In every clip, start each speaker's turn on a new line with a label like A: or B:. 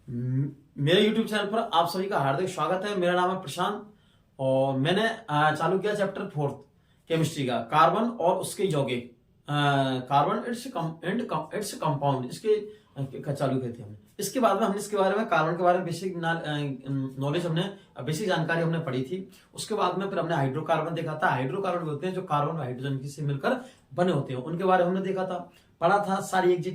A: मेरे YouTube channel पर आप सभी का हार्दिक स्वागत है। मेरा नाम है प्रशांत और मैंने चालू किया चैप्टर 4 केमिस्ट्री का कार्बन और उसके यौगिक। कार्बन इट्स कंपाउंड इसके का चालू किए थे हमने। इसके बाद में हमने इसके बारे में कार्बन के बारे में बेसिक नॉलेज हमने बेसिक जानकारी हमने पढ़ी थी। उसके बाद में फिर हमने हाइड्रोकार्बन देखा था। हाइड्रोकार्बन होते हैं जो कार्बन और हाइड्रोजन से मिलकर बने होते हैं, उनके बारे में हमने देखा था, पढ़ा था सारी एक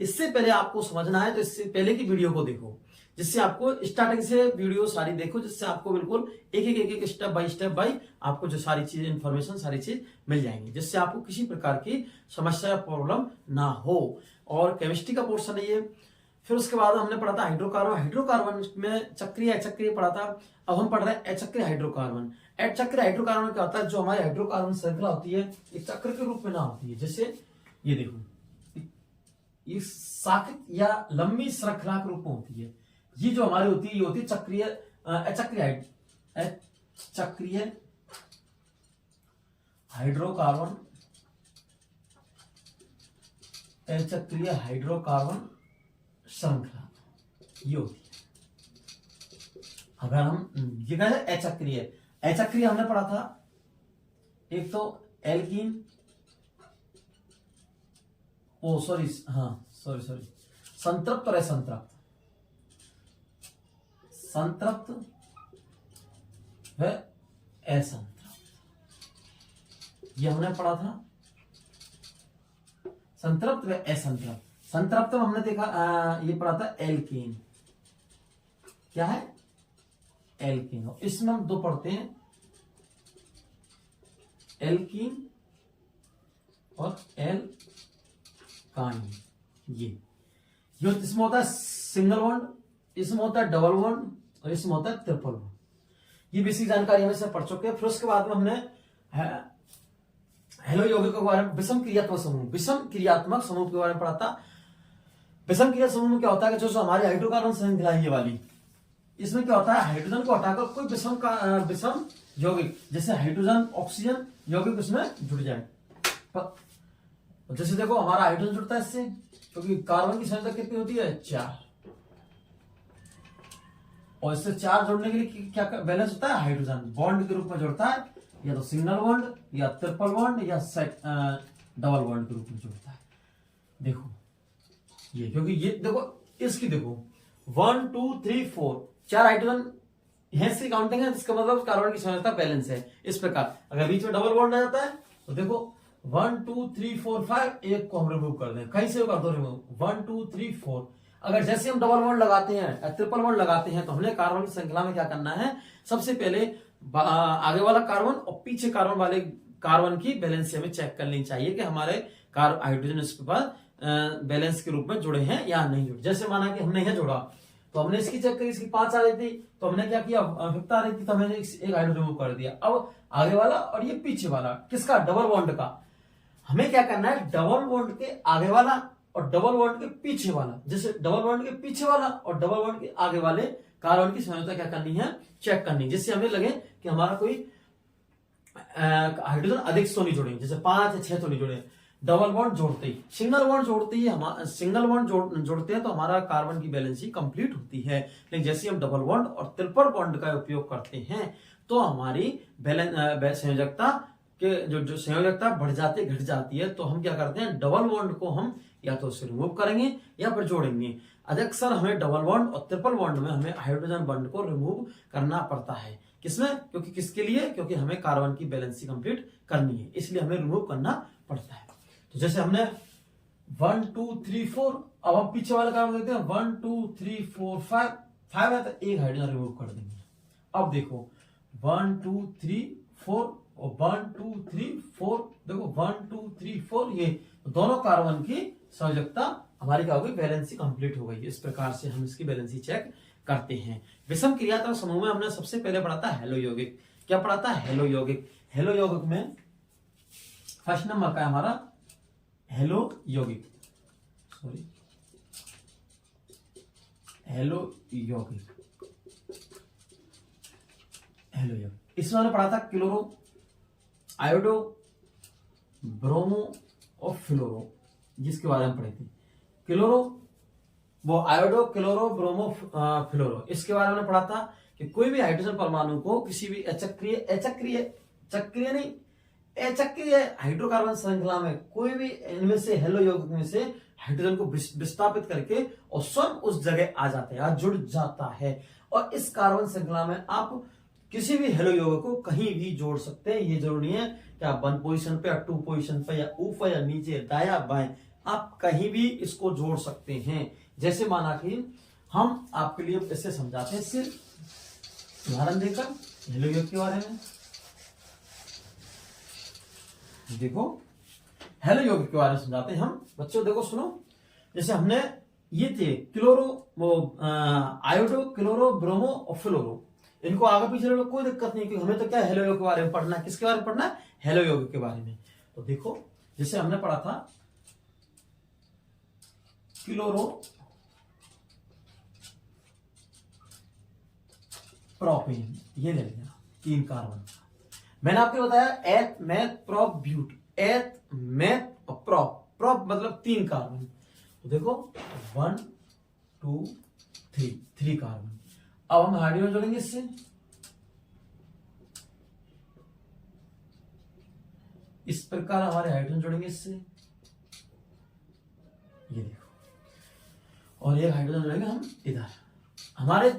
A: इससे पहले आपको समझना है तो इससे पहले की वीडियो को देखो, जिससे आपको स्टार्टिंग से वीडियो सारी देखो, जिससे आपको बिल्कुल एक स्टेप बाय आपको जो सारी चीज इंफॉर्मेशन सारी चीज मिल जाएंगी, जिससे आपको किसी प्रकार की समस्या या प्रॉब्लम ना हो। और केमिस्ट्री का पोर्शन है ये। फिर उसके बाद हमने पढ़ा था हाइड्रोकार्बन। हाइड्रोकार्बन में चक्रीय अचक्रीय पढ़ा था। अब हम पढ़ रहे हैं अचक्रीय हाइड्रोकार्बन। अचक्रीय हाइड्रोकार्बन क्या होता है? जो हमारी हाइड्रोकार्बन श्रृंखला होती है एक चक्र के रूप में ना होती है। जैसे ये देखो, ये साकित या लंबी श्रृंखला के रूप में होती है। ये जो हमारी होती है ये होती है चक्रीय चक्रीय हाइड्रोकार्बन। चक्रीय हाइड्रोकार्बन श्रृंखला ये होती है। अगर हम ये कहें अचक्रीय, अचक्रीय हमने पढ़ा था एक तो एल्कीन, सॉरी संतृप्त और असंतृप्त। संतृप्त व असंतृप्त ये हमने पढ़ा था। संतृप्त व असंतृप्त। संतृप्त में हमने देखा ये पढ़ा था एल्कीन। क्या है? एल्कीन। इसमें हम दो पढ़ते हैं, एल्कीन और एल्काइन। ये इसमें होता है सिंगल बॉन्ड, इसमें होता है डबल बॉन्ड और इसमें होता है ट्रिपल बॉन्ड। ये बेसिक जानकारी हमें से पढ़ चुके हैं। फिर उसके बाद में हमने हेलो यौगिकों के बारे में, विषम क्रियात्मक समूह के बारे में पढ़ा था। विषम क्रिया समूह में क्या होता है कि जो हमारी हाइड्रोकार्बन श्रृंखला है ये वाली, इसमें क्या होता है हाइड्रोजन को हटाकर कोई विषम यौगिक, जैसे हाइड्रोजन ऑक्सीजन यौगिक उसमें जुड़ जाए। जैसे देखो हमारा हाइड्रोजन जुड़ता है इससे, क्योंकि कार्बन की संख्या कितनी होती है? 4, और इससे 4 जोड़ने के लिए क्या बैलेंस होता है? हाइड्रोजन बॉन्ड के रूप में जुड़ता है, या तो सिंगल बॉन्ड या ट्रिपल बॉन्ड या डबल बॉन्ड के रूप में जुड़ता है। देखो ये, क्योंकि ये देखो इसकी देखो 1 2 3 4 4 हाइड्रोजन है काउंटिंग है, इसका मतलब कार्बन की संख्या बैलेंस है। इस प्रकार अगर बीच में डबल बॉन्ड आ जाता है तो देखो 1 2 3 4 5, एक को हम रिमूव कर दें। कहीं से कर दो रिमूव 1 2 3 4। अगर जैसे हम डबल बॉन्ड लगाते हैं, ट्रिपल बॉन्ड लगाते हैं, तो हमने कार्बन की श्रृंखला में क्या करना है? सबसे पहले आगे वाला कार्बन और पीछे कार्बन वाले कार्बन की बैलेंस हमें चेक करनी चाहिए कि हमारे हाइड्रोजन इसके बाद बैलेंस के रूप में जुड़े हैं या नहीं जुड़े। जैसे माना कि हमने यह जोड़ा तो हमने इसकी चेक करी, इसकी 5 आ रही थी तो हमने क्या किया? 50 आ रही थी तो हमने एक हाइड्रोजन रिमूव कर दिया। अब आगे वाला और ये पीछे वाला किसका? डबल बॉन्ड का। हमें क्या करना है? डबल बॉन्ड के आगे वाला और डबल बॉन्ड के पीछे वाला, जैसे डबल बॉन्ड के पीछे वाला और डबल बॉन्ड के आगे वाले कार्बन की संयोजकता क्या करनी है? चेक करनी, जिससे हमें लगे कि हमारा कोई हाइड्रोजन अधिक तो नहीं जुड़े, जैसे 5 या 6 तो नहीं जुड़े। डबल बॉन्ड जोड़ते ही, सिंगल बॉन्ड जोड़ते हैं तो हमारा कार्बन की बैलेंस ही कंप्लीट होती है। लेकिन जैसे हम डबल बॉन्ड और ट्रिपल बॉन्ड का उपयोग करते हैं तो हमारी संयोजकता के जो संयोजकता बढ़ जाती घट जाती है। तो हम क्या करते हैं? डबल बॉन्ड को हम या तो उसे रिमूव करेंगे या फिर जोड़ेंगे। अक्सर हमें डबल बॉन्ड और ट्रिपल बॉन्ड में हमें हाइड्रोजन बॉन्ड को रिमूव करना पड़ता है। किसमें? क्योंकि किसके लिए? क्योंकि हमें कार्बन की बैलेंस कंप्लीट करनी है, इसलिए हमें रिमूव करना पड़ता है। तो जैसे हमने 1 2 3 4, अब हम पीछे वाले कार्बन देते हैं 1 2 3 4 5 है तो एक हाइड्रोजन रिमूव कर देंगे। अब देखो 1 2 3 4 और 1 2 3 4, देखो 1 2 3 4, ये दोनों कार्बन की संयोजकता हमारी क्या होगी? बैलेंसी कंप्लीट हो गई। इस प्रकार से हम इसकी बैलेंसी चेक करते हैं। विषम क्रियात्मक समूह में हमने सबसे पहले पढ़ा था हेलो यौगिक। क्या पढ़ा था? हेलो यौगिक। हेलो यौगिक में फर्स्ट नंबर का है हमारा हेलो यौगिक, हेलो यौगिक। इसमें हमने पढ़ा था क्लोरो, आयोडो, ब्रोमो और फ्लोरो, जिसके बारे में पढ़े थे। क्लोरो वो आयोडो क्लोरो ब्रोमो फ्लोरो, इसके बारे में पढ़ा था कि कोई भी हाइड्रोजन परमाणु को किसी भी चक्रीय नहीं अचक्रीय हाइड्रोकार्बन श्रृंखला में कोई भी इनमें से हेलो यौगिक में से हाइड्रोजन को विस्थापित करके और स्वयं उस जगह आ जाता है, जुड़ जाता है। और इस कार्बन श्रृंखला में आप किसी भी हेलो यौगिक को कहीं भी जोड़ सकते हैं। ये जरूरी है कि आप 1 पोजीशन पे या 2 पोजीशन पे या ऊपर या नीचे दाया बाएं आप कहीं भी इसको जोड़ सकते हैं। जैसे माना कि हम आपके लिए ऐसे समझाते हैं, सिर्फ उदाहरण देकर हेलो यौगिक के बारे में देखो, हेलो यौगिक के बारे में समझाते हैं हम बच्चों। देखो सुनो, जैसे हमने ये थे आयोडो क्लोरो ब्रोमो और फ्लोरो, इनको आगे पीछे ले लो कोई दिक्कत नहीं, क्योंकि हमें तो क्या हेलो यौगिक के बारे में पढ़ना है। किसके बारे में पढ़ना है? हेलो यौगिक के बारे में। तो देखो जैसे हमने पढ़ा था क्लोरो प्रोपेन, ये ले लिया 3 कार्बन। मैंने आपको बताया एथ मैथ प्रोप ब्यूट, एथ मैथ और प्रोप, प्रोप मतलब 3 कार्बन। तो देखो 1 2 3 कार्बन। अब हम हाइड्रोजन जोड़ेंगे इससे, इस प्रकार हमारे हाइड्रोजन जोड़ेंगे इससे, ये देखो, और एक हाइड्रोजन जोड़ेंगे हम इधर। हमारे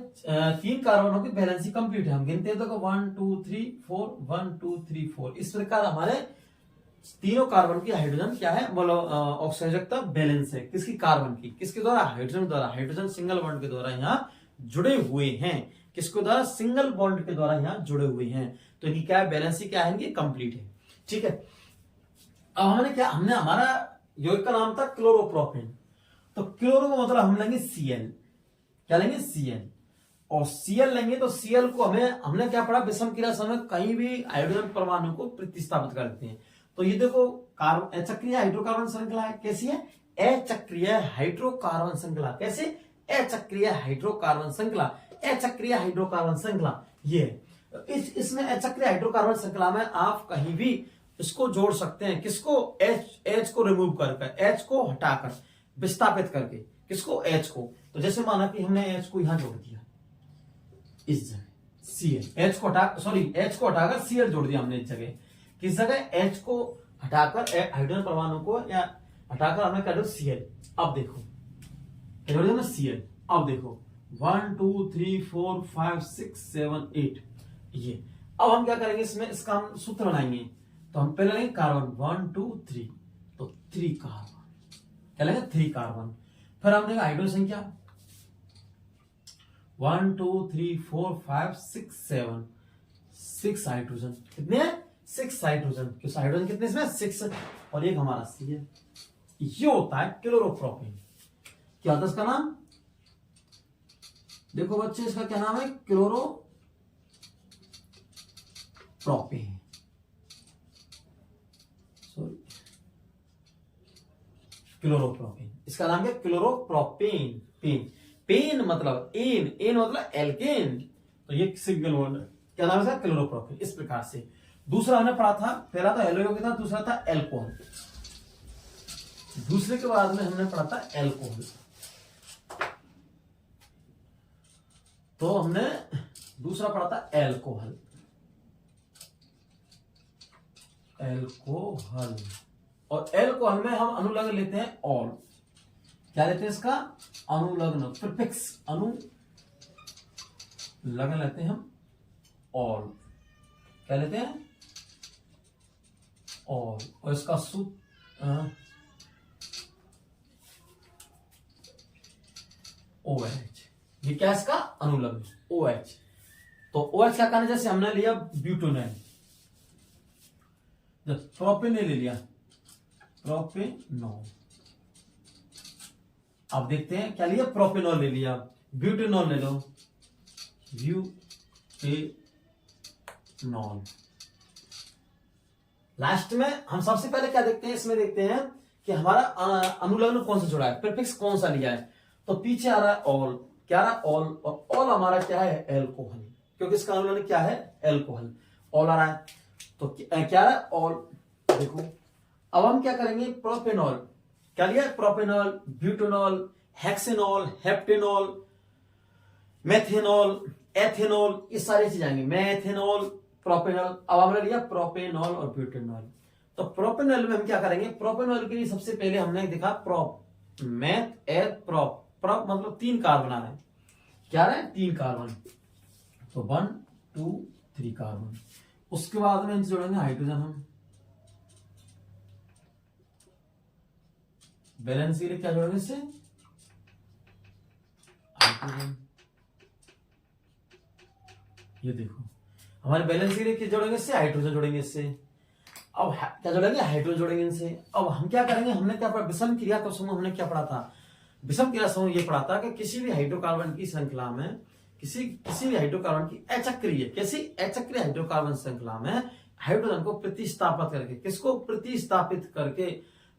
A: 3 कार्बनों की बैलेंसी कंप्लीट है। हम गिनते हैं तो 1 2 3 4 1 2 3 4, इस प्रकार हमारे तीनों कार्बन की हाइड्रोजन क्या है बोलो ऑक्सीजन बैलेंस है। किसकी? कार्बन की। किसके द्वारा? हाइड्रोजन द्वारा। हाइड्रोजन सिंगल बॉन्ड के द्वारा यहाँ जुड़े हुए हैं। किसके द्वारा? सिंगल बॉन्ड के द्वारा यहाँ जुड़े हुए हैं। तो इनकी क्या है? बैलेंसी क्या है? इनकी कंप्लीट है। ठीक है। अब हमने हमारा यौगिक का नाम था क्लोरोप्रोपेन। तो क्लोरो का मतलब हम लेंगे Cl। क्या लेंगे? Cl। और Cl लेंगे तो Cl को हमने क्या पढ़ा? विषम क्रिया समय कहीं भी हाइड्रोजन परमाणु को प्रतिस्थापित करते हैं। तो ये देखो अचक्रीय हाइड्रोकार्बन श्रृंखला है। कैसी है? अचक्रीय हाइड्रोकार्बन श्रृंखला। कैसे? अचक्रीय हाइड्रोकार्बन श्रृंखला। अचक्रीय हाइड्रोकार्बन श्रृंखला ये इसमें अचक्रीय हाइड्रोकार्बन श्रृंखला में आप कहीं भी इसको जोड़ सकते हैं। किसको? H को रिमूव करके, H को हटाकर, विस्थापित करके। किसको? H को। तो जैसे माना कि हमने H को यहां जोड़ दिया इस जगह, Cl, H को हटाकर Cl जोड़ दिया हमने इस जगह। किस जगह? H को हटाकर हाइड्रोजन परमाणु को या हटाकर हमने कर दिया Cl। अब देखो क्या जोड़ दिया Cl। अब देखो 1 2 3 4 5 6 7 8 ये। अब हम क्या करेंगे? इसमें इसका हम सूत्र बनाएंगे। तो हम पहले लेंगे कार्बन 1 2 3, तो 3 कार्बन। क्या लेंगे? 3 कार्बन। फिर हम लेंगे हाइड्रोजन संख्या 1 2 3 4 5 6 7, 6 हाइड्रोजन। कितने हैं? 6 हाइड्रोजन। क्योंकि हाइड्रोजन कितने इसमें? 6। और एक हमारा सी है। ये होता है क्लोरोप्रोपेन। क्या होता है इसका नाम? देखो बच्चे, इसका क्या नाम है? क्लोरोप्रोपेन। क्लोरोप्रोपेन, इसका नाम क्या? क्लोरोप्रोपेन। पेन मतलब एन मतलब एल्केन। तो ये सिंगल बॉन्ड क्या नाम है? क्लोरोप्रोपेन। इस प्रकार से दूसरा हमने पढ़ा था, पहला था हेलो यौगिक था, दूसरा था एल्कोहल। दूसरे के बाद में हमने पढ़ा था एल्कोहल। तो हमने दूसरा पढ़ा था एल्कोहल। और एल्कोहल में हम अनुलग्न लेते हैं ऑल। क्या लेते हैं इसका? अनुलग्न, प्रीफिक्स अनुलग्न लेते हैं हम ऑल। क्या लेते हैं? ऑल। और इसका सूत्र OH। ये क्या है इसका? अनुलग्न OH। तो OH क्या करना? जैसे हमने लिया ब्यूटेनॉल, जब प्रोपेन ले लिया प्रोपेनॉल। अब देखते हैं क्या लिया? प्रोपेनॉल ले लिया। ब्यूटेनॉल ले लो, ब्यूटेनॉल। लास्ट में हम सबसे पहले क्या देखते हैं? इसमें देखते हैं कि हमारा अनुलग्न कौन सा जुड़ा है, प्रीफिक्स कौन सा लिया है। तो पीछे आ रहा है ऑल। क्या आ रहा है? ऑल। और ऑल हमारा क्या है? एल्कोहल, क्योंकि इसका अनुलग्न क्या है? एल्कोहल। ऑल आ रहा है तो क्या आ रहा है? ऑल। देखो अब हम क्या करेंगे? प्रोपेनॉल। क्या लिया? Propanol, butanol, hexanol, heptanol, methanol, ethanol, ये सारी चीज आएंगे। Methanol, propanol. अब हमने लिया प्रोपेनॉल और ब्यूटेनॉल। तो प्रोपेनॉल में हम क्या करेंगे, प्रोपेनॉल के लिए सबसे पहले हमने देखा प्रोप, मेथ, एथ, प्रोप। प्रोप मतलब 3 कार्बन आ रहे हैं। क्या रहे हैं? 3 कार्बन। तो 1 2 3 कार्बन। उसके बाद में इनसे जोड़ेंगे हाइड्रोजन हम। बैलेंस के लिए क्या जोड़ेंगे इससे? हाइड्रोजन। ये देखो हमारे बैलेंस के लिए क्या जोड़ेंगे इससे? हाइड्रोजन जोड़ेंगे इससे। अब क्या जोड़ेंगे? हाइड्रोजन जोड़ेंगे इनसे। अब हम क्या करेंगे, हमने क्या पढ़ा? विषम क्रिया का समूह हमने क्या पढ़ा था? विषम क्रिया समूह ये पढ़ा था कि किसी भी हाइड्रोकार्बन की श्रृंखला में, किसी भी हाइड्रोकार्बन की अचक्रीय, कैसी अचक्रीय हाइड्रोकार्बन श्रृंखला में हाइड्रोजन को प्रतिस्थापित करके, किसको प्रतिस्थापित करके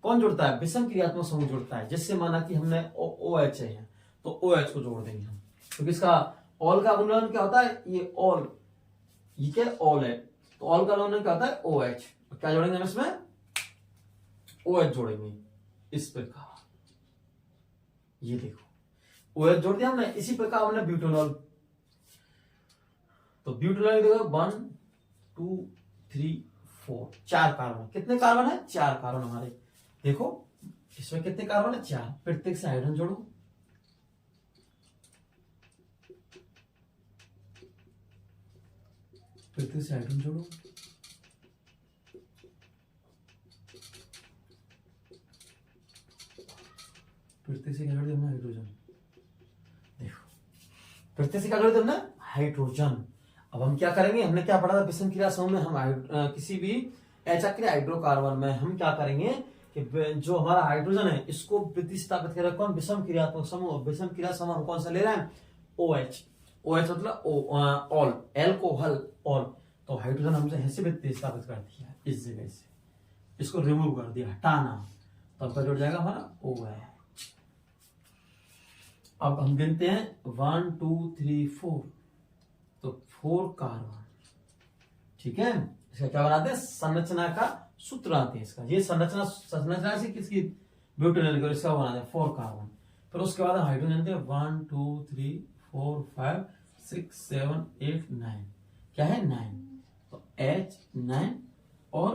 A: कौन जुड़ता है? विषम क्रियात्मक समूह जुड़ता है। जिससे माना कि हमने OH है तो OH को जोड़ देंगे हम, क्योंकि इसका ऑल का अनुलग्न क्या होता है? ये ऑल, ये क्या ऑल है, तो ऑल का अनुलग्न क्या होता है? OH। तो क्या जोड़ेंगे हम इसमें? OH जोड़ेंगे इस प्रकार। ये देखो OH जोड़ दिया हमने। इसी प्रकार हमने ब्यूटेनॉल, तो ब्यूटेनॉल देखो 1 2 3 4, 4 कार्बन। कितने कार्बन है? 4 कार्बन हमारे। देखो इसमें कितने कार्बन है? 4। प्रत्येक से हाइड्रोजन जोड़ो। प्रत्येक से हाइड्रोजन जोड़ो। प्रत्येक से क्या जोड़ दिया? हाइड्रोजन। देखो प्रत्येक से क्या जोड़ दिया? हाइड्रोजन। अब हम क्या करेंगे, हमने क्या पढ़ा था विषम क्रिया समूह में? हम किसी भी अचक्रीय हाइड्रोकार्बन में हम क्या करेंगे कि जो हमारा हाइड्रोजन है इसको प्रतिस्थापित करें कौन? विषम क्रियात्मक समूह। विषम क्रिया समूह हम कौन सा ले रहे हैं? OH। OH मतलब ऑल, एल्कोहल, ऑल। तो हाइड्रोजन हमसे ऐसे प्रतिस्थापित कर दिया इस जगह से, इसको रिमूव कर दिया, हटाना, तब क्या जुड़ जाएगा हमारा? OH। अब हम गिनते हैं 1 2 3 4, तो 4 कार्बन। ठीक है, इसका क्या बनाते हैं? संरचना का सूत्र बनाते हैं इसका। ये संरचना से किसकी? ब्यूटेनॉल की। इसका बनाते हैं 4 कार्बन। फिर उसके बाद हाइड्रोजन 1 2 3 4 5 6 7 8 9। क्या है? 9। तो H 9 और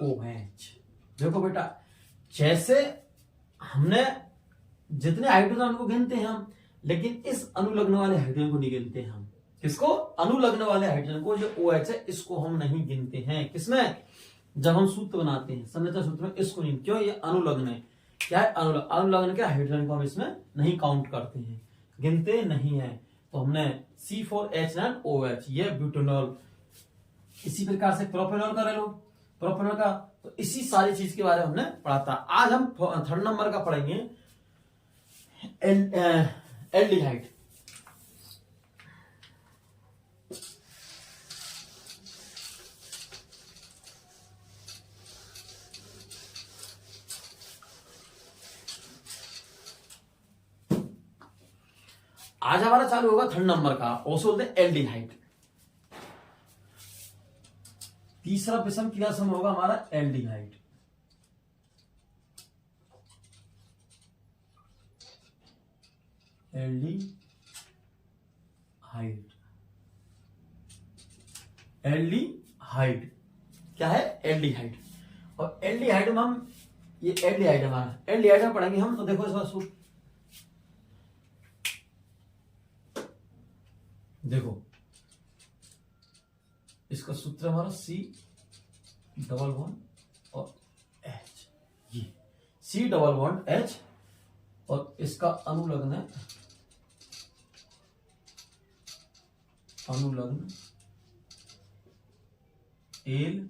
A: OH। देखो बेटा, जैसे हमने जितने हाइड्रोजन को गिनते हैं हम, लेकिन इस अनुलग्न वाले हाइड्रोजन को नहीं गिनते हम। किसको? अनुलग्न वाले हाइड्रोजन को, जो OH है इसको हम नहीं गिनते हैं। किसमें? जब हम सूत्र बनाते हैं, संरचना सूत्र में, इसको नहीं। क्यों? ये अनुलग्न है। क्या है? अनुलग्न के हाइड्रोजन को हम इसमें नहीं काउंट करते हैं, गिनते नहीं है। तो हमने C4H9OH, ये ब्यूटेनॉल। इसी प्रकार से प्रोपेनॉल का ले लो, प्रोपेनॉल का। तो इसी सारी चीज के बारे में हमने पढ़ा था। आज हम 3rd नंबर का पढ़ेंगे, एल्डिहाइड। आज हमारा चालू होगा 3rd नंबर का, उसको बोलते हैं एल्डिहाइड। तीसरा विषम क्रिया समूह होगा हमारा एल्डिहाइड। एल्डिहाइड, एल्डिहाइड क्या है? एल्डिहाइड। और एल्डिहाइड में हम, ये एल्डिहाइड हमारा, एल्डिहाइड में पढ़ेंगे हम। तो देखो इसका सूत्र, देखो इसका सूत्र हमारा C डबल बॉन्ड और H। ये C डबल बॉन्ड H, और इसका अनुलग्न है, अनुलग्न एल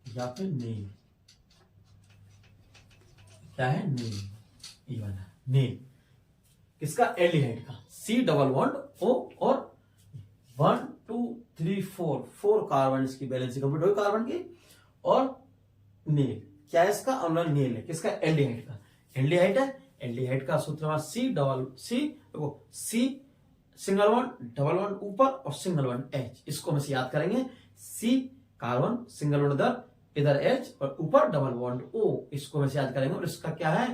A: या फिर नेल। क्या है? नेल। ये वाला नेल किसका? एल्डिहाइड का। C डबल बॉन्ड O और 1 2 3 4 कार्बन इसकी बैलेंस कंप्लीट हो कार्बन की। और नेल, क्या है इसका? अनुलग्न नेल है। किसका? एल्डिहाइड का। एल्डिहाइड है, एल्डिहाइड का सूत्र हमारा C single bond, double bond ऊपर और सिंगल बॉन्ड H। इसको हम याद करेंगे। C कार्बन, सिंगल बॉन्ड इधर H और ऊपर डबल बॉन्ड O। इसको हम याद करेंगे। और इसका क्या है?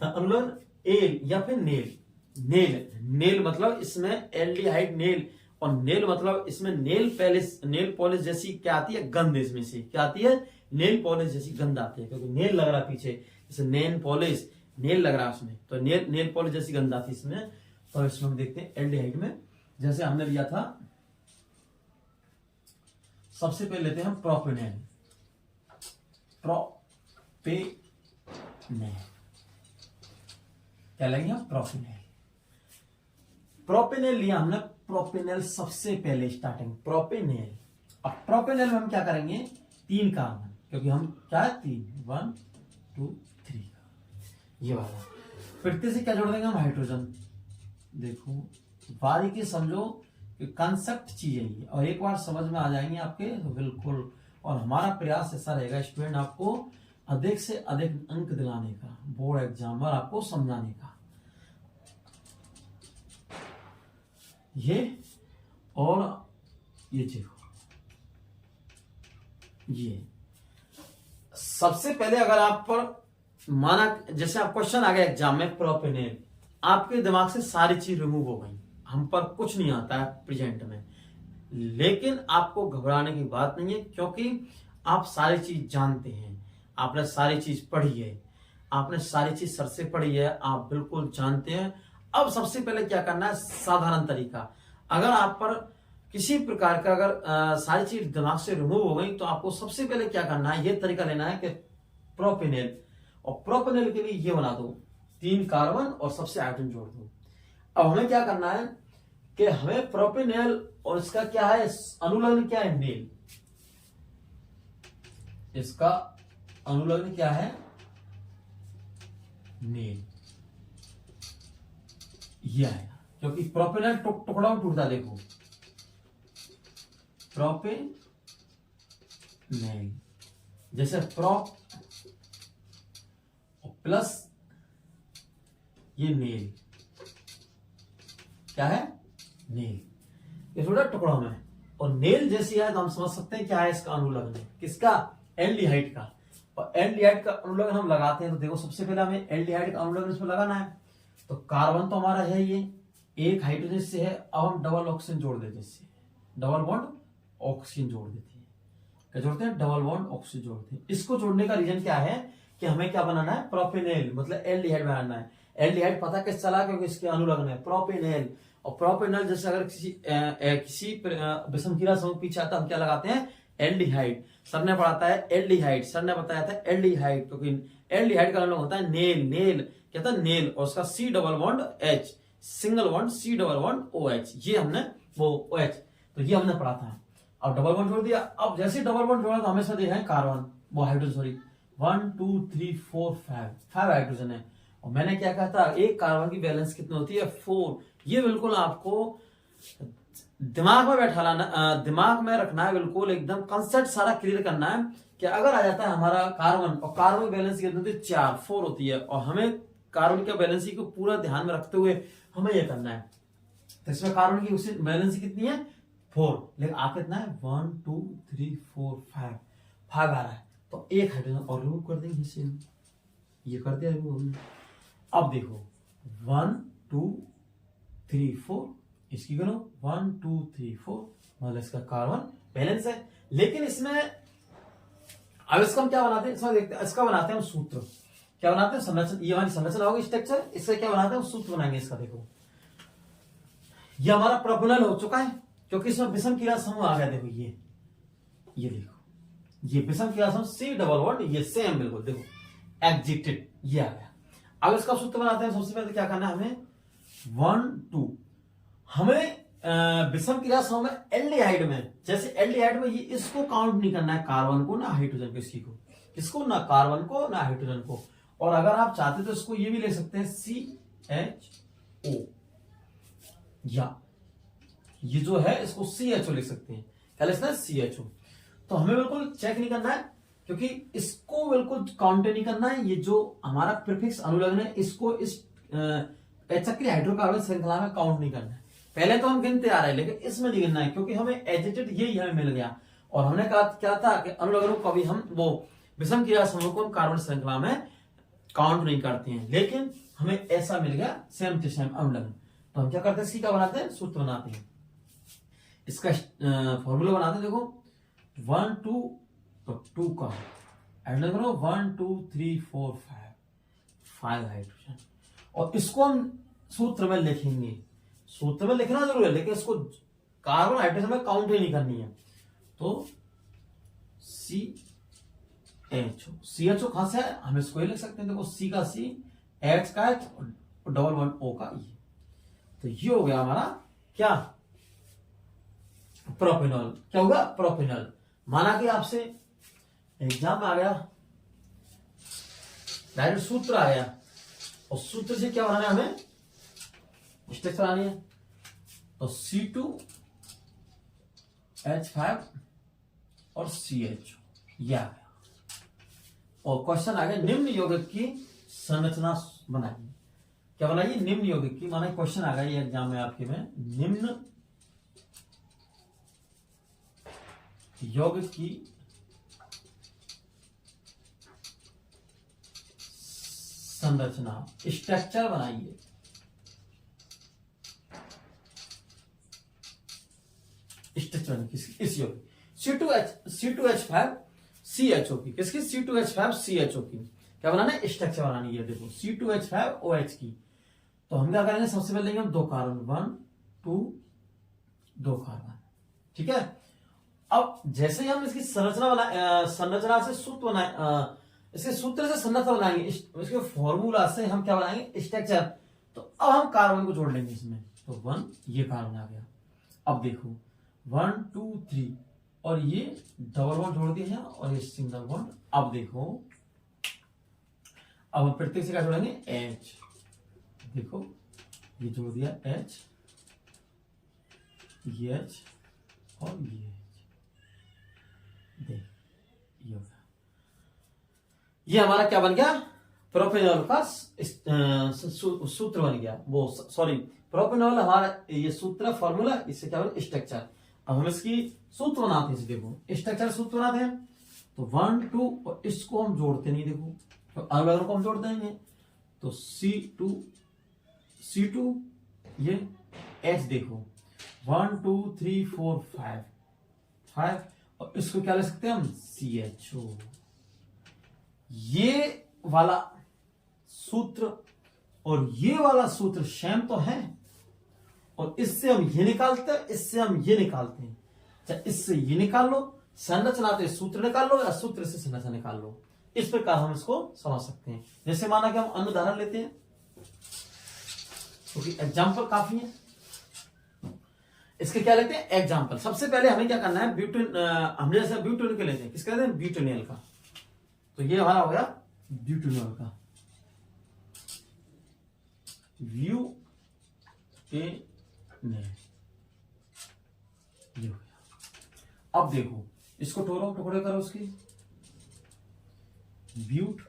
A: अनुलग्न एल या फिर नेल। नेल, नेल मतलब इसमें एल्डिहाइड नेल, और नेल मतलब इसमें नेल पॉलिश जैसी क्या आती है, गंध। इसमें से क्या आती है, नेल पॉलिश जैसी गंध आती है, क्योंकि नेल लग रहा पीछे, जैसे नेल पॉलिश, नेल लग रहा है उसमें, तो नेल पॉलिश जैसी गंध आती है इसमें। तो इसमें हम देखते हैं एल्डिहाइड में, जैसे हमने लिया था, सबसे पहले लेते हैं प्रोपेनेल। क्या लेंगे हम, प्रोपेनेल। प्रोपेनेल लिया हमने, प्रोपेनेल सबसे पहले स्टार्टिंग, प्रोपेनेल। अब प्रोपेनेल में हम क्या करेंगे, 3 कार्बन, क्योंकि हम क्या है 3, 1 2 3 ये वाला। फिर से क्या जोड़ देंगे हम, हाइड्रोजन। देखो बारीकी समझो कि कंसेप्ट चीज है ये, और एक बार समझ में आ जाएंगे आपके तो बिल्कुल। और हमारा प्रयास ऐसा रहेगा स्टूडेंट, आपको अधिक से अधिक अंक दिलाने का, बोर्ड एग्जाम और आपको समझाने का। ये और ये देखो, ये सबसे पहले अगर आप पर माना, जैसे आप क्वेश्चन आ गया एग्जाम में प्रोपेनेल, आपके दिमाग से सारी चीज रिमूव हो गई, हम पर कुछ नहीं आता है प्रेजेंट में। लेकिन आपको घबराने की बात नहीं है, क्योंकि आप सारी चीज जानते हैं, आपने सारी चीज पढ़ी है, आपने सारी चीज सर से पढ़ी है, आप बिल्कुल जानते हैं। अब सबसे पहले क्या करना है, साधारण तरीका। अगर आप पर किसी प्रकार का अगर सारी चीज दिमाग से रिमूव हो गई, तो आपको सबसे पहले क्या करना है, ये तरीका लेना है कि प्रोपेनेल, और प्रोपेनेल के लिए ये बना दो, 3 कार्बन और सबसे हाइड्रोजन जोड़ दो। अब हमें क्या करना है कि हमें प्रोपेनेल और इसका क्या है, अनुलग्न क्या है, नेल। इसका अनुलग्न क्या है, नेल। ये आएगा, क्योंकि प्रोपेनेल टुकड़ा टूटता, देखो प्रोपेनेल, जैसे प्रोप प्लस ये नेल, क्या है, नेल। ये थोड़ा टुकड़ा में, और नेल जैसी है तो हम समझ सकते हैं क्या है, इसका अनुलग्न है, किसका, एल्डिहाइड का। और एल्डिहाइड का अनुलग्न हम लगाते हैं, तो देखो सबसे पहले हमें एल्डिहाइड का अनुलग्न इसमें लगाना है। तो कार्बन तो हमारा है ये, एक हाइड्रोजन से है, अब हम डबल ऑक्सीजन जोड़ देते हैं, इससे डबल बॉन्ड ऑक्सीजन जोड़ देते हैं। क्या जोड़ते हैं, डबल बॉन्ड ऑक्सीजन जोड़ते हैं। इसको जोड़ने का रीजन क्या है कि हमें क्या बनाना है, प्रोपेनेल, मतलब एल्डिहाइड बनाना है। एल्डिहाइड पता कैसे चला, क्योंकि इसके अनुलग्न है प्रोपेनेल। और प्रोपेनल जैसे अगर किसी विषमक्रिया समूह पीछे आता, हम क्या लगाते हैं, एल्डिहाइड। सर ने पढ़ाता है एल्डिहाइड, सर ने बताया था एल्डिहाइड, क्योंकि एल्डिहाइड का मतलब होता है नेल। नेल क्या था, नेल, और उसका C double bond H, single bond C double bond OH, ये हमने वो OH, तो ये हमने पढ़ा था। अब डबल बॉन्ड जोड़ दिया, अब जैसे डबल बॉन्ड जोड़ा तो हमेशा देखा है कार्बन, वो हाइड्रोजन, सॉरी 1 2 3 4 5 हाइड्रोजन है। और मैंने क्या कहा था, एक कार्बन की बैलेंस कितनी होती है, 4। ये बिल्कुल आपको दिमाग में बैठा लाना, दिमाग में रखना है, बिल्कुल एकदम कंसेप्ट सारा क्लियर करना है कि अगर आ जाता है हमारा कार्बन, और कार्बन की बैलेंस कितनी होती है, 4 होती है, और हमें कार्बन का बैलेंस को पूरा ध्यान में रखते हुए हमें यह करना है। तो इसमें कार्बन की उसी बैलेंस कितनी है, 4, लेकिन आ कितना है, 1 2 3 4 5 आ रहा है, तो एक हाइड्रोजन और रिमूव कर देंगे इससे, ये कर दिया रिमूव हमने। अब देखो 1 2 3 4, इसकी करो 1 2 3 4, मतलब इसका कार्बन बैलेंस है। लेकिन इसमें अब इसका हम क्या बनाते हैं, इसमें देखते हैं, इसका बनाते हैं हम सूत्र। क्या बनाते हैं, संरचना, ये हमारी संरचना होगी स्ट्रक्चर, इससे क्या बनाते हैं, सूत्र बनाएंगे इसका। देखो ये हमारा प्रोपेनल हो चुका है, क्योंकि इसमें विषम क्रिया समूह आ गया। देखो ये देखो, ये विषम क्रिया समूह C डबल बॉन्ड, ये सेम बिल्कुल, देखो एग्जिटेड, ये आ गया। अब इसका सूत्र बनाते हैं। सबसे पहले क्या करना है हमें, 1 2, हमें विषम क्रिया समूह में एल्डिहाइड में, जैसे एल्डिहाइड में ये इसको काउंट नहीं करना है, कार्बन को ना हाइड्रोजन को, इसको ना कार्बन को ना हाइड्रोजन को। और अगर आप चाहते तो इसको ये भी ले सकते हैं CHO, या ये जो है इसको CHO लिख सकते हैं। क्या लिखना है, CHO। तो हमें बिल्कुल चेक नहीं करना है, क्योंकि इसको बिल्कुल काउंट नहीं करना है। ये जो हमारा प्रीफिक्स अनुलग्न है, इसको इस चक्रीय हाइड्रोकार्बन श्रृंखला में काउंट नहीं करना है। पहले तो हम गिनते आ रहे हैं, लेकिन इसमें नहीं गिनना है, क्योंकि हमें एजिटेड यही हमें मिल गया। और हमने कहा क्या था कि अनुलग्नों को भी हम वो विषम क्रिया समूह को हम कार्बन श्रृंखला में काउंट नहीं करते हैं, लेकिन हमें ऐसा मिल गया सेम टू सेम अनुलग्न, तो हम क्या करते हैं, इसकी क्या बनाते हैं, सूत्र बनाते हैं, इसका फॉर्मूला बनाते हैं। देखो 1 2, तो 2 का एड करो, 1 2 3 4 5 हाइड्रोजन, और इसको हम सूत्र में लिखेंगे। सूत्र में लिखना जरूर है, लेकिन इसको कार्बन हाइड्रोजन में काउंट ही नहीं करनी है। तो CHO कहां से है, हम इसको ही लिख सकते हैं। देखो C का C, H का H और डबल वन O का E, तो ये हो गया हमारा क्या, प्रोपेनॉल। क्या होगा, प्रोपेनॉल। माना कि आपसे एग्जाम में आ गया, डायरेक्ट सूत्र आ गया, और सूत्र से क्या बनाना है, हमें स्ट्रक्चर बनानी है। तो C2H5 और CHO, यह आ गया। और क्वेश्चन आ गया, निम्न यौगिक की संरचना बनाइए। क्या बनाइए, निम्न यौगिक की, माना क्वेश्चन आ गया ये एग्जाम में आपके में, निम्न यौगिक की संरचना, स्ट्रक्चर बनाइए। स्ट्रक्चर इस यौगिक C2H5 CHO की, किसकी, C2H5 CHO की क्या बनाना है, स्ट्रक्चर बनानी है। देखो C2H5 OH की, तो हम क्या करेंगे, सबसे पहले लेंगे हम 2 कार्बन, 1 2 2 कार्बन, ठीक है। अब जैसे ही हम इसकी संरचना से सूत्र बनाए, इसके सूत्र से संरचना बनाएंगे, इसके फॉर्मूला से हम क्या बनाएंगे, स्ट्रक्चर। तो अब हम कार्बन को जोड़ लेंगे इसमें, तो 1 ये कार्बन आ गया। अब देखो 1 2 3, और ये डबल बॉन्ड जोड़ दिया है, और ये सिंगल बॉन्ड। अब देखो, अब हम प्रत्येक से क्या जोड़ेंगे, H। देखो ये जोड़ दिया H, ये H और ये H, देख ये होगा, ये हमारा क्या बन गया, प्रोपेनॉल का सूत्र बन गया। वो सॉरी, प्रोपेनॉल हमारा ये सूत्र फॉर्मूला, इससे क्या बना, स्ट्रक्चर। अब हम इसकी सूत्र बनाते हैं, देखो स्ट्रक्चर सूत्र बनाते हैं। तो 1 2, और इसको हम जोड़ते नहीं, देखो तो अलग को हम जोड़ देंगे। तो C2 ये H, देखो 1 2 3 4 5, और इसको क्या ले सकते हैं हम, CHO। ये वाला सूत्र और ये वाला सूत्र सेम तो है, और इससे हम ये निकालते हैं, इससे हम ये निकालते हैं। चाहे इससे ये निकाल लो संरचना, तो सूत्र निकाल लो, या सूत्र से संरचना निकाल लो। इस प्रकार हम इसको समझ सकते हैं। जैसे माना कि हम अन्य उदाहरण लेते हैं, क्योंकि एग्जाम्पल काफी है, इसके क्या लेते हैं, एग्जाम्पल। सबसे पहले हमें क्या करना है, ब्यूटेन, हम जैसे ब्यूटेन के लेते हैं, किसके लेते हैं, ब्यूटेनियल का। तो ये हमारा हो गया ब्यूटेनॉल का, ये हो गया। अब देखो इसको टुकड़े करो, उसकी ब्यूट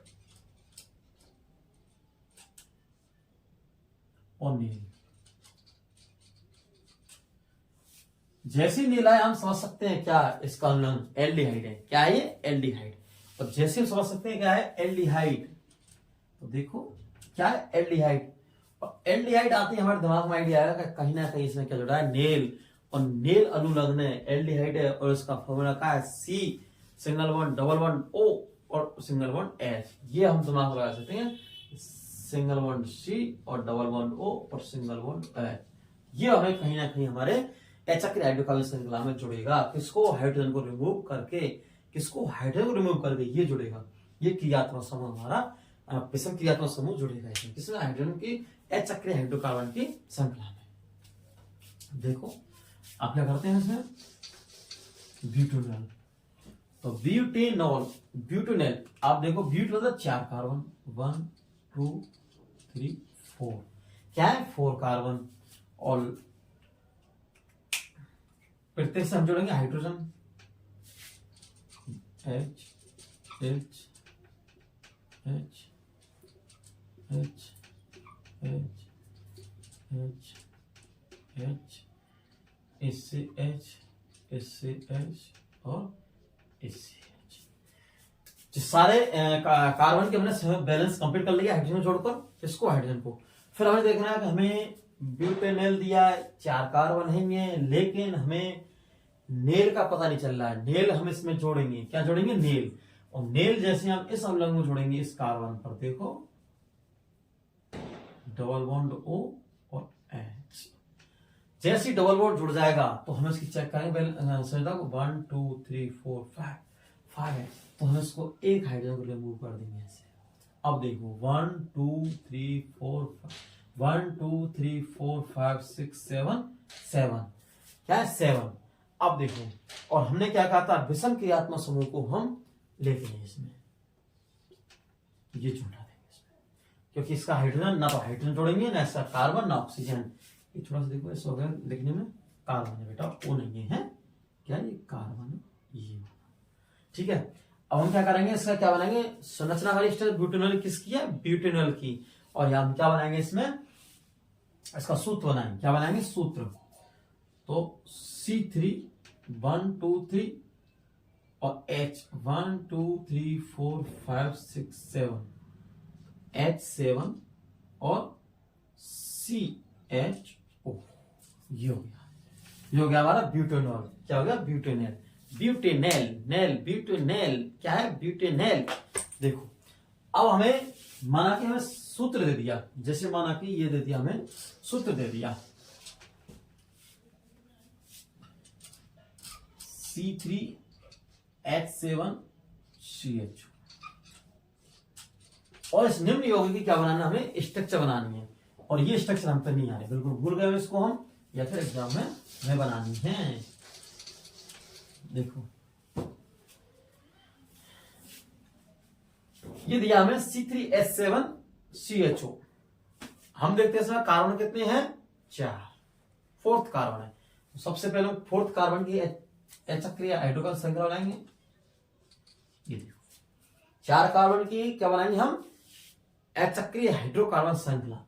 A: और नील। जैसे नीला है हम समझ सकते हैं क्या, इसका अनुलग्न एल्डिहाइड है। क्या है ये, एल्डिहाइड। और जैसे हम समझ सकते हैं क्या है, एल्डिहाइड। तो देखो क्या है, एल्डिहाइड। और एल्डिहाइड आते ही हमारे दिमाग में आइडिया आएगा कि कहीं ना कहीं इसमें क्या जुड़ा है, नेल। और नेल अनुलग्न है, एल्डिहाइड है, और इसका फॉर्मूला क्या है, C single bond double bond O और सिंगल बॉन्ड H। ये हम दिमाग में लगा सकते हैं, सिंगल बॉन्ड C और डबल बॉन्ड O और सिंगल बॉन्ड H। ये हमें कहीं ना कहीं हमारे चक्रीय हाइड्रोकार्बन श्रृंखला में जुड़ेगा। किसको, हाइड्रोजन को रिमूव करके, किसको, हाइड्रोजन को रिमूव करके ये जुड़ेगा। ये क्रियात्मक समूह हमारा, विषम क्रियात्मक समूह जुड़ेगा इसमें, किसमें, हाइड्रोजन की चक्रीय हाइड्रोकार्बन की श्रृंखला में। देखो आप क्या करते हैं इसमें, ब्यूटेनॉल। तो ब्यूटेनॉल आप देखो, ब्यूट मतलब 4 कार्बन, 1 2 3 4, क्या है, 4 कार्बन। और प्रत्येक से हम जोड़ेंगे hydrogen, H H H H H H H, इससे H, इससे H और इससे H। जो सारे कार्बन के हमने बैलेंस कंप्लीट कर लिया हाइड्रोजन जोड़कर, इसको हाइड्रोजन को। फिर हमें देखना है कि हमें ब्यूटेनॉल दिया है, 4 कार्बन है, लेकिन हमें नेल का पता नहीं चल रहा है। नेल हम इसमें जोड़ेंगे, क्या जोड़ेंगे? नेल। और नेल जैसे हम इस अम्ल में जोड़ेंगे इस कार्बन पर, देखो डबल बॉन्ड O और H। जैसे ही डबल बॉन्ड जुड़ जाएगा तो हम इसकी चेक करेंगे संयोजकता को, 1 2 3 4 5 है, तो हम इसको एक हाइड्रोजन को रिमूव कर देंगे ऐसे। अब देखो 1 2 3 4 1 2 3 4 5 6 7 7, क्या है? 7। अब देखो, और हमने क्या कहा था? विषम क्रियात्मक समूह को हम लेते हैं इसमें, ये जोड़ा देंगे इसमें, क्योंकि इसका हाइड्रोजन ना तो हाइड्रोजन जोड़ेंगे ना इसका कार्बन ना ऑक्सीजन। ये थोड़ा सा देखो इस वगैरह लिखने में कार्बन है बेटा, वो नहीं है, क्या ये कार्बन है ये, ठीक है। अब हम क्या करेंगे? इसका क्या बनाएंगे? संरचना वाली स्ट्रक्चर ब्यूटेनॉल किसकी है? ब्यूटेनॉल की। और यहां हम क्या बनाएंगे? इसमें इसका सूत्र बनाएंगे। क्या बनाएंगे? सूत्र। तो C3 1 2 3 और H 1 2 3 4 5 6 7, H7 और CHO, ये हो गया। ये हो गया हमारा ब्यूटेनॉल। क्या हो गया? ब्यूटेनॉल। ब्यूटेनॉल, नेल, ब्यूटेनॉल, क्या है? ब्यूटेनॉल। देखो अब हमें माना कि हमें सूत्र दे दिया, जैसे माना कि ये दे दिया, हमें सूत्र दे दिया C3H7CH, और इस निम्न यौगिक की क्या बनाना? हमें स्ट्रक्चर बनानी है, और ये स्ट्रक्चर हम पे नहीं आ रहे, बिल्कुल भूल गए इसको हम, या फिर एग्जाम में हमें बनानी है। देखो ये दिया हमें C3H7CHO। हम देखते हैं इसमें कार्बन कितने हैं? 4, फोर्थ कार्बन है। सबसे पहले हम फोर्थ कार्बन की चक्रीय हाइड्रोकार्बन श्रृंखला बनाएंगे। ये देखो 4 कार्बन की क्या बनाएंगे हम? चक्रीय हाइड्रोकार्बन श्रृंखला।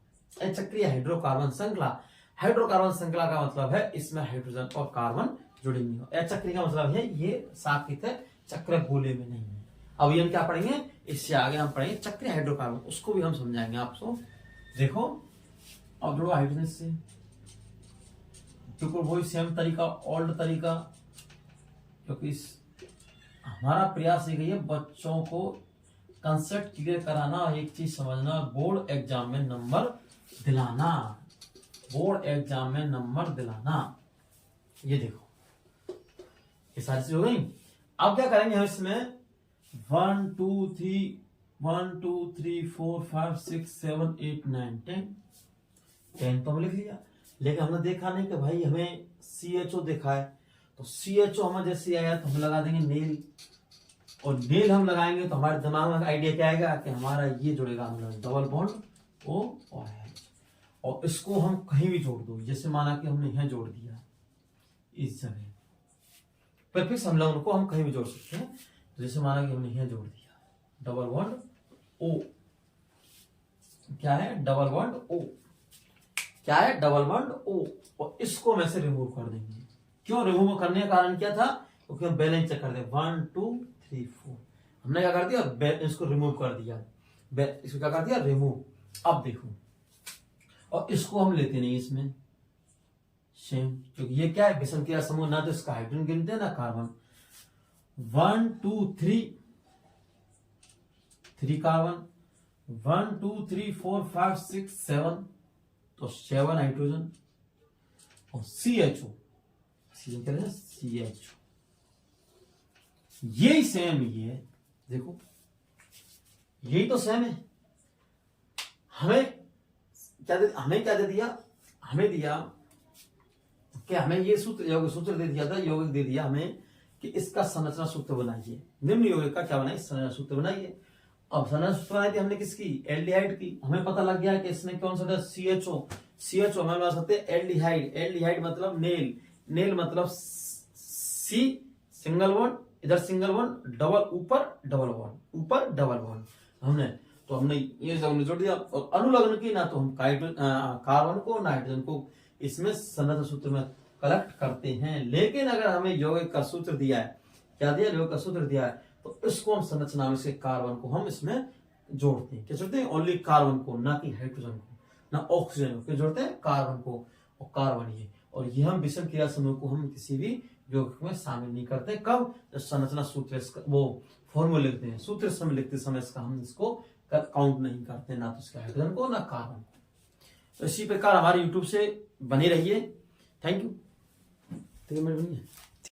A: चक्रीय हाइड्रोकार्बन श्रृंखला, हाइड्रोकार्बन श्रृंखला का मतलब है इसमें हाइड्रोजन और कार्बन जुड़ेंगे। चक्रीय का मतलब है ये साकित है, चक्र गोले में नहीं है। अब ये हम क्या पढ़ेंगे? इससे आगे हम पढ़ेंगे चक्रीय हाइड्रोकार्बन, उसको भी हम समझाएंगे आपको। देखो अब जोड़ो हाइड्रोजन से, बिल्कुल वही सेम तरीका, ओल्ड तरीका, क्योंकि हमारा प्रयास ये है बच्चों को कंसेप्ट क्लियर कराना, एक चीज समझना, बोर्ड एग्जाम में नंबर दिलाना, बोर्ड एग्जाम में नंबर दिलाना। ये देखो ये सारी चीज हो गई। अब क्या करेंगे हम इसमें 1 2 3 1 2 3 4 5 6 7 8 9 10 तो हम लिख लिया, लेकिन हमने देखा नहीं कि भाई हमें CHO देखा है, तो CHO हमें जैसे आया तो हम लगा देंगे नेल, और नेल हम लगाएंगे तो हमारे दिमाग में आइडिया क्या आएगा कि हमारा ये जुड़ेगा, हम डबल बॉन्ड O और H, और इसको हम कहीं भी जोड़ दो, जैसे माना कि हमने यहां जोड़ दिया इस जगह पर, फिर हम लोग उनको हम कहीं भी जोड़ सकते हैं। तो जैसे माना कि हमने यहां जोड़ दिया डबल बॉन्ड O, क्या है? डबल बॉन्ड O, क्या है? डबल बॉन्ड O, और इसको मैं से रिमूव कर देंगे। क्यों रिमूव करने का कारण क्या था? क्योंकि हम बैलेंस चेक कर दे 1 2 3 4, हमने क्या कर दिया? इसको रिमूव कर दिया, इसको क्या कर दिया? रिमूव। अब देखो, और इसको हम लेते नहीं इसमें सेम, क्योंकि ये क्या है? विषम क्रिया समूह, ना तो इसका हाइड्रोजन गिनते हैं ना कार्बन। 1 2 3 कार्बन, 1 2 3 4 5 6 7, तो 7 हाइड्रोजन, और CHO, CHO यही सेम ये, देखो यही तो सेम है। हमें क्या दे दिया? हमें दिया कि हमें ये सूत्र दे दिया था, यौगिक दे दिया हमें कि इसका संरचना सूत्र बनाइए, निम्न यौगिक का क्या बनाइए? संरचना सूत्र बनाइए। अब संरचना सूत्र बनाई थी हमने किसकी? एल्डिहाइड की। हमें पता लग गया कि इसमें कौन सा था? CHO हमें बना सकते हैं एल्डिहाइड। एल्डिहाइड मतलब नेल, नेल मतलब C सिंगल बॉन्ड, इधर सिंगल बॉन्ड, डबल ऊपर डबल बॉन्ड, ऊपर डबल बॉन्ड। हमने ये सब जोड़ दिया, और अनुलग्न की ना तो हम कार्बन को नाइट्रोजन को इसमें संरचना सूत्र में कलेक्ट करते हैं। लेकिन अगर हमें यौगिक का सूत्र दिया है, क्या दिया? यौगिक का सूत्र दिया है, तो इसको हम संरचना में से कार्बन को हम इसमें जोड़ते हैं। क्या जोड़ते हैं? ओनली कार्बन को, ना कि हाइड्रोजन को, ना ऑक्सीजन को। क्या जोड़ते हैं? कार्बन को और कार्बन ये। और ये हम विषम क्रिया समूह को हम किसी भी यौगिक में शामिल नहीं करते। कब? जब संरचना सूत्र वो फॉर्मूले लिखते हैं, सूत्र समय लिखते समय इसका हम इसको काउंट नहीं करते, ना तो इसके हाइड्रोजन को ना कार्बन को। तो इसी प्रकार हमारे यूट्यूब से बने रहिए। Thank you.